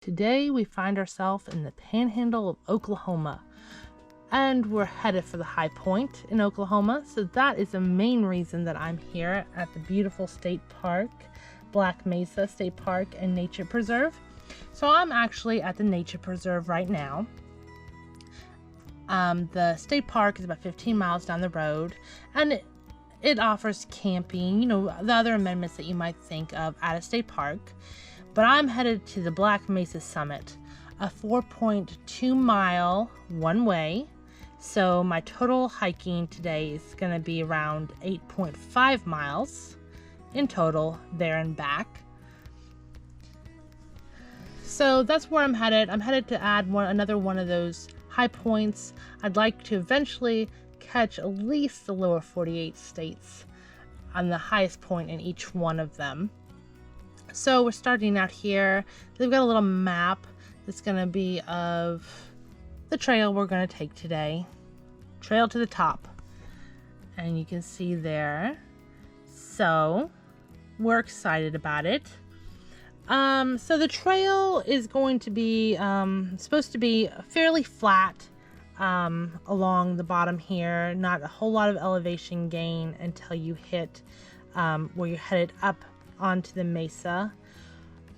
Today we find ourselves in the panhandle of Oklahoma, and we're headed for the high point in Oklahoma. So that is the main reason that I'm here at the beautiful state park, Black Mesa State Park and Nature Preserve. So I'm actually at the Nature Preserve right now. The state park is about 15 miles down the road, and it offers camping, the other amendments that you might think of at a state park. But I'm headed to the Black Mesa Summit, a 4.2 mile one way. So my total hiking today is going to be around 8.5 miles in total there and back. So that's where I'm headed. I'm headed to add another one of those high points. I'd like to eventually catch at least the lower 48 states on the highest point in each one of them. So we're starting out here. They've got a little map that's going to be of the trail we're going to take today. Trail to the top. And you can see there. So we're excited about it. So the trail is going to be supposed to be fairly flat along the bottom here. Not a whole lot of elevation gain until you hit where you're headed up onto the mesa,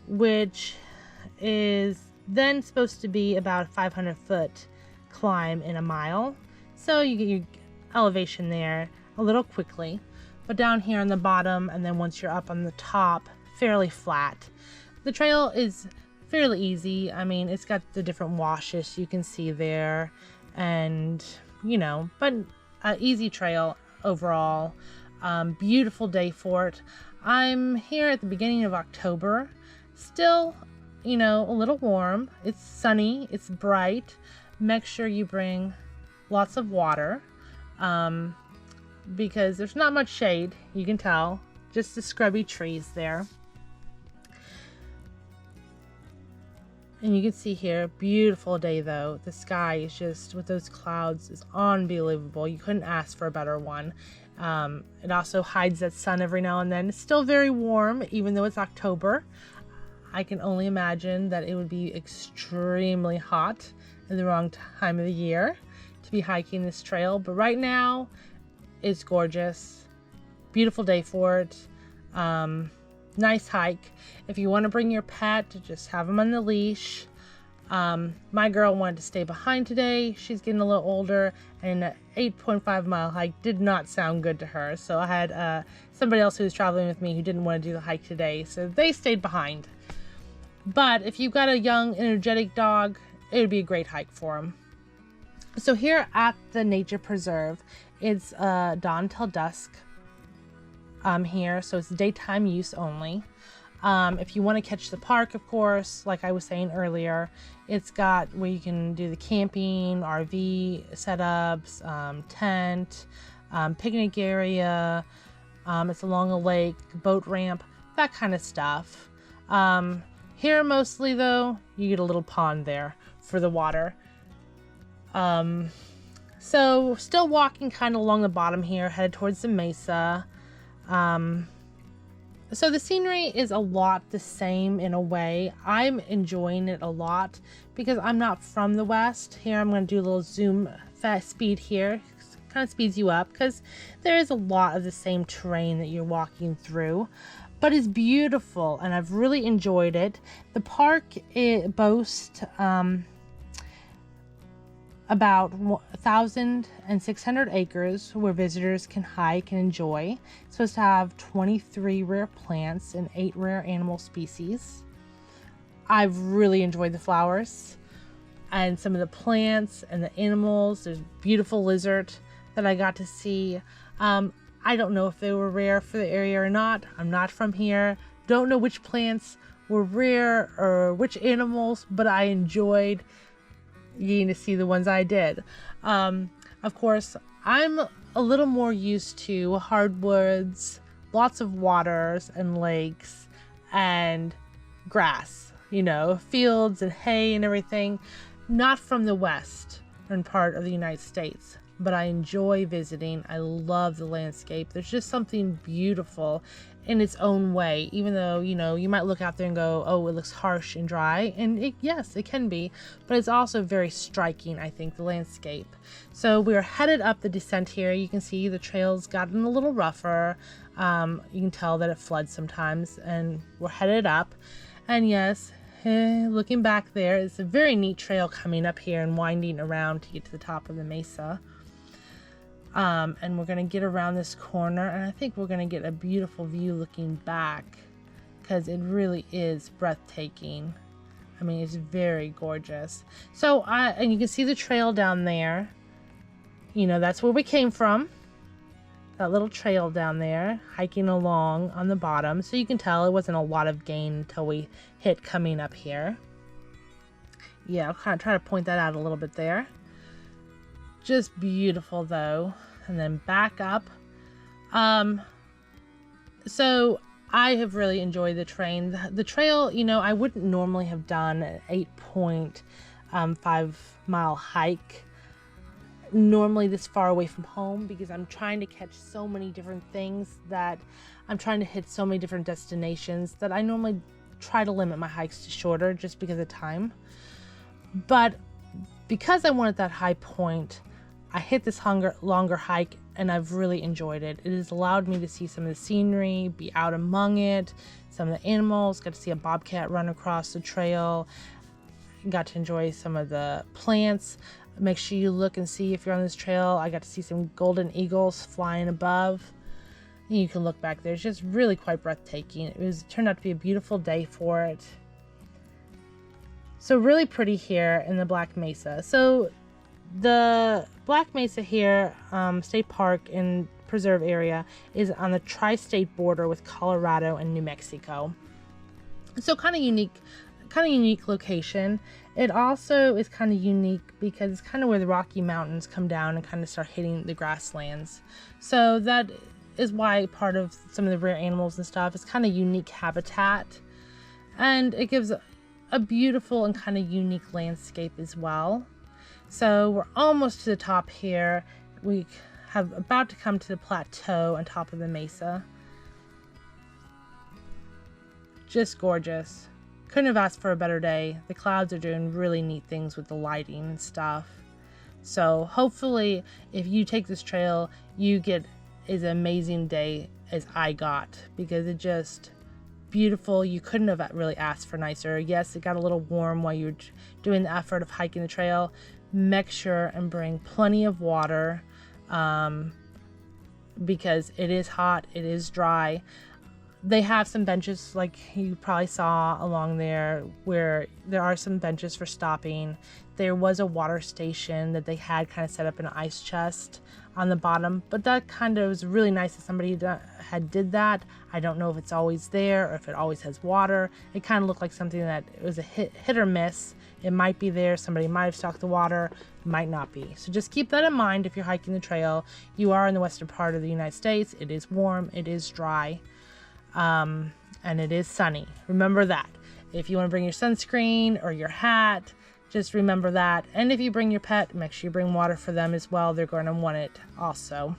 which is then supposed to be about a 500-foot climb in a mile. So you get your elevation there a little quickly, but down here on the bottom, and then once you're up on the top, fairly flat. The trail is fairly easy. I mean, it's got the different washes you can see there, and but an easy trail overall. Beautiful day for it. I'm here at the beginning of October, still, a little warm. It's sunny, it's bright. Make sure you bring lots of water, because there's not much shade, you can tell, just the scrubby trees there. And you can see here, beautiful day though. The sky is just, with those clouds, is unbelievable. You couldn't ask for a better one. It also hides that sun every now and then. It's still very warm, even though it's October. I can only imagine that it would be extremely hot in the wrong time of the year to be hiking this trail. But right now, it's gorgeous. Beautiful day for it. Nice hike. If you want to bring your pet, just have him on the leash. My girl wanted to stay behind today. She's getting a little older, and an 8.5 mile hike did not sound good to her. So I had somebody else who was traveling with me who didn't want to do the hike today, so they stayed behind. But if you've got a young, energetic dog, it would be a great hike for him. So here at the Nature Preserve, it's dawn till dusk here, so it's daytime use only. If you want to catch the park, of course, like I was saying earlier, it's got where you can do the camping, RV setups, tent, picnic area. It's along a lake, boat ramp, that kind of stuff. Here mostly though, you get a little pond there for the water. So still walking kind of along the bottom here, headed towards the mesa. So the scenery is a lot the same in a way. I'm enjoying it a lot because I'm not from the West. Here I'm going to do a little zoom fast speed here. Kind of speeds you up because there is a lot of the same terrain that you're walking through. But it's beautiful and I've really enjoyed it. The park, it boasts about 1,600 acres where visitors can hike and enjoy. It's supposed to have 23 rare plants and 8 rare animal species. I've really enjoyed the flowers and some of the plants and the animals. There's a beautiful lizard that I got to see. I don't know if they were rare for the area or not. I'm not from here. Don't know which plants were rare or which animals, but I enjoyed getting to see the ones I did. Of course, I'm a little more used to hardwoods, lots of waters and lakes and grass, fields and hay and everything. Not from the western part of the United States. but I enjoy visiting. I love the landscape. There's just something beautiful in its own way, even though, you know, you might look out there and go, oh, it looks harsh and dry. And yes, it can be, but it's also very striking, I think, the landscape. So we're headed up the descent here. You can see the trail's gotten a little rougher. You can tell that it floods sometimes, and we're headed up. And yes, looking back there, it's a very neat trail coming up here and winding around to get to the top of the mesa. And we're going to get around this corner, and I think we're going to get a beautiful view looking back, because it really is breathtaking. I mean, it's very gorgeous. So, and you can see the trail down there. You know, that's where we came from. That little trail down there, hiking along on the bottom. So you can tell it wasn't a lot of gain until we hit coming up here. Yeah, I'll kind of try to point that out a little bit there. Just beautiful though. And then back up. So I have really enjoyed the train. The trail, you know, I wouldn't normally have done an 8.5 mile hike normally this far away from home, because I'm trying to catch so many different things, that I'm trying to hit so many different destinations, that I normally try to limit my hikes to shorter just because of time. But because I wanted that high point, I hit this longer hike, and I've really enjoyed it. It has allowed me to see some of the scenery, be out among it, some of the animals, got to see a bobcat run across the trail, got to enjoy some of the plants. Make sure you look and see if you're on this trail. I got to see some golden eagles flying above. And you can look back there. It's just really quite breathtaking. It turned out to be a beautiful day for it. So really pretty here in the Black Mesa. So the Black Mesa here, State Park and Preserve area, is on the tri-state border with Colorado and New Mexico. So kind of unique location. It also is kind of unique because it's kind of where the Rocky Mountains come down and kind of start hitting the grasslands. So that is why part of some of the rare animals and stuff is kind of unique habitat, and it gives a beautiful and kind of unique landscape as well. So we're almost to the top here. We have about to come to the plateau on top of the mesa. Just gorgeous. Couldn't have asked for a better day. The clouds are doing really neat things with the lighting and stuff. So hopefully if you take this trail, you get as amazing day as I got, because it just beautiful. You couldn't have really asked for nicer. Yes, it got a little warm while you were doing the effort of hiking the trail. Make sure and bring plenty of water, because it is hot, it is dry. They have some benches, like you probably saw along there, where there are some benches for stopping. There was a water station that they had kind of set up in an ice chest on the bottom, but that kind of was really nice that somebody had did that. I don't know if it's always there or if it always has water. It kind of looked like something that it was a hit or miss. It might be there, somebody might have stocked the water, might not be. So just keep that in mind if you're hiking the trail. You are in the western part of the United States. It is warm, it is dry. And it is sunny. Remember that. If you want to bring your sunscreen or your hat, just remember that. And if you bring your pet, make sure you bring water for them as well. They're going to want it also.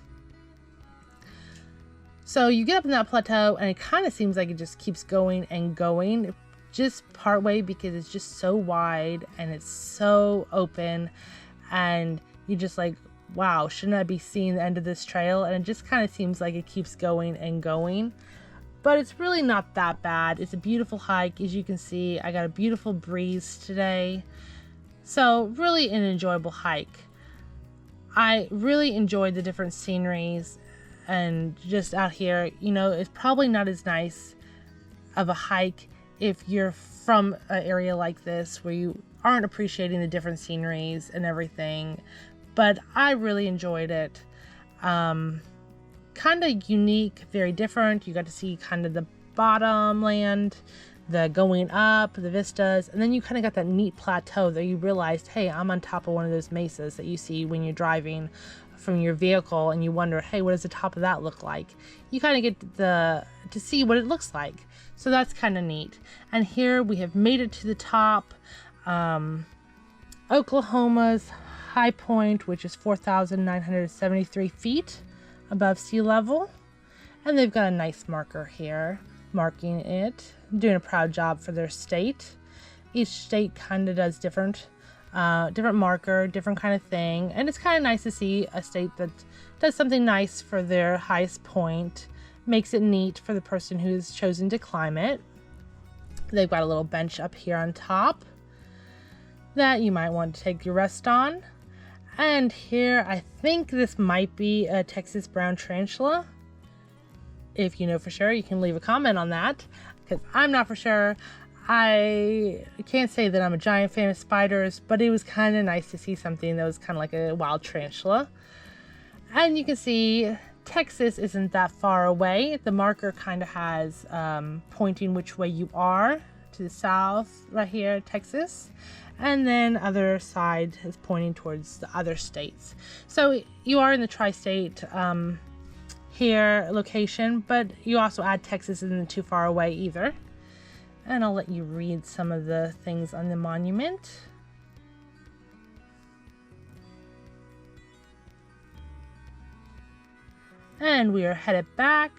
So you get up in that plateau, and it kind of seems like it just keeps going and going, just partway, because it's just so wide and it's so open, and you just like, wow, shouldn't I be seeing the end of this trail? And it just kind of seems like it keeps going and going. But it's really not that bad. It's a beautiful hike. As you can see, I got a beautiful breeze today. So really an enjoyable hike. I really enjoyed the different sceneries, and just out here, you know, it's probably not as nice of a hike if you're from an area like this where you aren't appreciating the different sceneries and everything. But I really enjoyed it. Kind of unique, very different. You got to see kind of the bottom land, the going up, the vistas, and then you kind of got that neat plateau that you realized, hey, I'm on top of one of those mesas that you see when you're driving from your vehicle, and you wonder, hey, what does the top of that look like? You kind of get to see what it looks like. So that's kind of neat. And here we have made it to the top. Oklahoma's High Point, which is 4,973 feet above sea level. And they've got a nice marker here, marking it, doing a proud job for their state. Each state kind of does different marker, different kind of thing. And it's kind of nice to see a state that does something nice for their highest point, makes it neat for the person who's chosen to climb it. They've got a little bench up here on top that you might want to take your rest on. And here, I think this might be a Texas brown tarantula. If you know for sure, you can leave a comment on that, because I'm not for sure. I can't say that I'm a giant fan of spiders, but it was kind of nice to see something that was kind of like a wild tarantula. And you can see Texas isn't that far away. The marker kind of has pointing which way you are, to the south right here, Texas. And then other side is pointing towards the other states. So you are in the tri-state here location, but you also add Texas isn't too far away either. And I'll let you read some of the things on the monument. And we are headed back,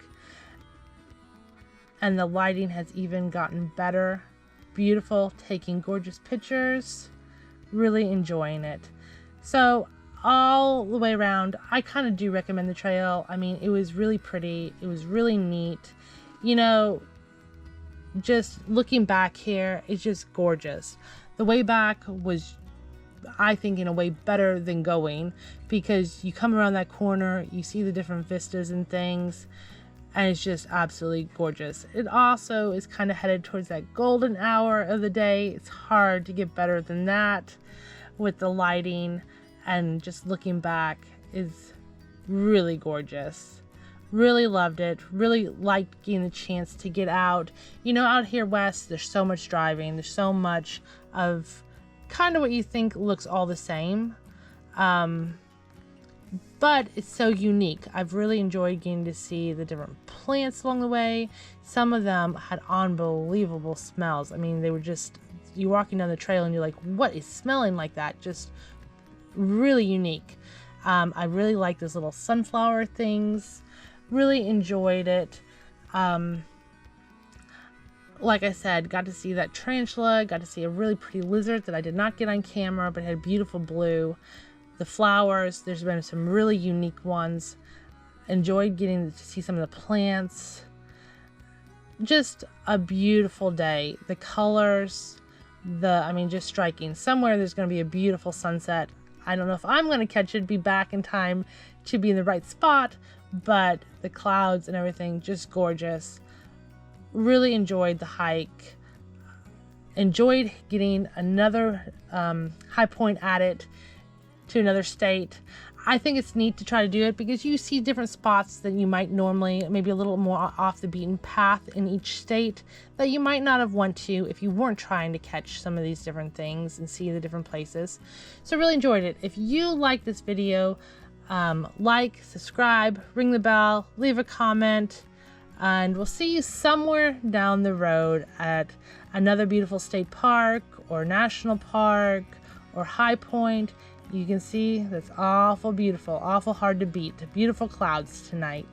and the lighting has even gotten better. Beautiful, taking gorgeous pictures, really enjoying it. So all the way around, I kind of do recommend the trail. I mean, it was really pretty, it was really neat. You know, just looking back here, it's just gorgeous. The way back was, I think, in a way better than going, because you come around that corner, you see the different vistas and things, and it's just absolutely gorgeous. It also is kind of headed towards that golden hour of the day. It's hard to get better than that with the lighting, and just looking back is really gorgeous. Really loved it. Really liked getting the chance to get out. You know, out here west, there's so much driving. There's so much of kind of what you think looks all the same. But it's so unique. I've really enjoyed getting to see the different plants along the way. Some of them had unbelievable smells. I mean, they were just, you're walking down the trail and you're like, what is smelling like that? Just really unique. I really like those little sunflower things. Really enjoyed it. Like I said, got to see that tarantula, got to see a really pretty lizard that I did not get on camera, but had beautiful blue. The flowers, there's been some really unique ones. Enjoyed getting to see some of the plants. Just a beautiful day. The colors, just striking. Somewhere there's going to be a beautiful sunset. I don't know if I'm going to catch it, be back in time to be in the right spot, but the clouds and everything, just gorgeous. Really enjoyed the hike. Enjoyed getting another high point added to another state. I think it's neat to try to do it because you see different spots that you might normally, maybe a little more off the beaten path in each state, that you might not have went to if you weren't trying to catch some of these different things and see the different places. So really enjoyed it. If you like this video, like, subscribe, ring the bell, leave a comment, and we'll see you somewhere down the road at another beautiful state park or national park or high point. You can see that's awful beautiful, awful hard to beat. Beautiful clouds tonight.